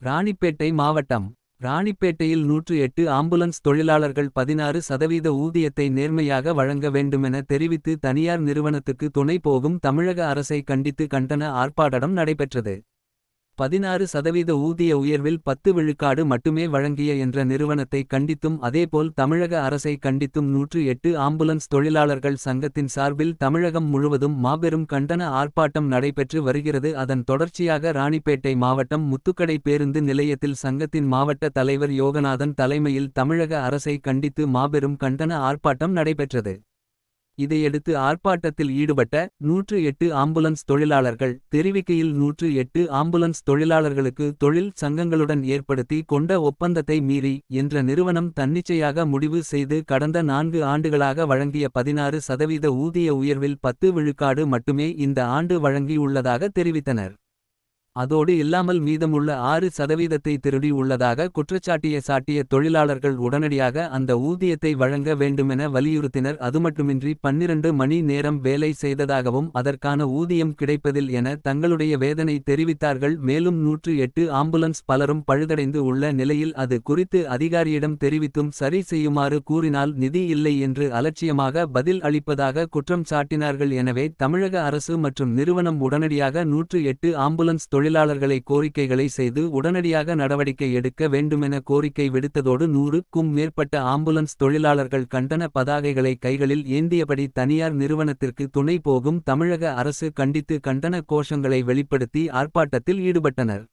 ராணிப்பேட்டை மாவட்டம். ராணிப்பேட்டையில் 108 ஆம்புலன்ஸ் தொழிலாளர்கள் 16% ஊதியத்தை நேர்மையாக வழங்க வேண்டுமென தெரிவித்து தனியார் நிறுவனத்துக்கு துணை போகும் தமிழக அரசை கண்டித்து கண்டன ஆர்ப்பாட்டம் நடைபெற்றது. 16% ஊதிய உயர்வில் 10 விழுக்காடு மட்டுமே வழங்கிய என்ற நிறுவனத்தை கண்டித்தும் அதேபோல் தமிழக அரசை கண்டித்தும் 108 ஆம்புலன்ஸ் தொழிலாளர்கள் சங்கத்தின் சார்பில் தமிழகம் முழுவதும் மாபெரும் கண்டன ஆர்ப்பாட்டம் நடைபெற்று வருகிறது. அதன் தொடர்ச்சியாக ராணிப்பேட்டை மாவட்டம் முத்துக்கடை பேருந்து நிலையத்தில் சங்கத்தின் மாவட்ட தலைவர் யோகநாதன் தலைமையில் தமிழக அரசை கண்டித்து மாபெரும் கண்டன ஆர்ப்பாட்டம் நடைபெற்றது. இதையடுத்து ஆர்ப்பாட்டத்தில் ஈடுபட்ட 108 ஆம்புலன்ஸ் தொழிலாளர்கள் தெரிவிக்கையில் 108 ஆம்புலன்ஸ் தொழிலாளர்களுக்கு தொழில் சங்கங்களுடன் ஏற்படுத்தி கொண்ட ஒப்பந்தத்தை மீறி என்ற நிறுவனம் தன்னிச்சையாக முடிவு செய்து கடந்த 4 ஆண்டுகளாக வழங்கிய 16% ஊதிய உயர்வில் 10 விழுக்காடு மட்டுமே இந்த ஆண்டு வழங்கியுள்ளதாக தெரிவித்தனர். அதோடு இல்லாமல் மீதமுள்ள 6%த்தை திருடி உள்ளதாக சாட்டிய தொழிலாளர்கள் உடனடியாக அந்த ஊதியத்தை வழங்க வேண்டுமென வலியுறுத்தினர். அதுமட்டுமின்றி 12 மணி நேரம் வேலை செய்ததாகவும் அதற்கான ஊதியம் கிடைப்பதில் என தங்களுடைய வேதனை தெரிவித்தார்கள். மேலும் 108 ஆம்புலன்ஸ் பலரும் பழுதடைந்து உள்ள நிலையில் அது குறித்து அதிகாரியிடம் தெரிவித்தும் சரி செய்யுமாறு கூறினால் நிதி இல்லை என்று அலட்சியமாக பதில் அளிப்பதாக குற்றம் சாட்டினார்கள். எனவே தமிழக அரசு மற்றும் நிறுவனம் உடனடியாக 108 ஆம்புலன்ஸ் தொழிலாளர்களை கோரிக்கைகளை செய்து உடனடியாக நடவடிக்கை எடுக்க வேண்டுமென கோரிக்கை விடுத்ததோடு 100க்கும் மேற்பட்ட ஆம்புலன்ஸ் தொழிலாளர்கள் கண்டன பதாகைகளை கைகளில் ஏந்தியபடி தனியார் நிறுவனத்திற்கு துணை போகும் தமிழக அரசு கண்டித்து கண்டன கோஷங்களை வெளிப்படுத்தி ஆர்ப்பாட்டத்தில் ஈடுபட்டனர்.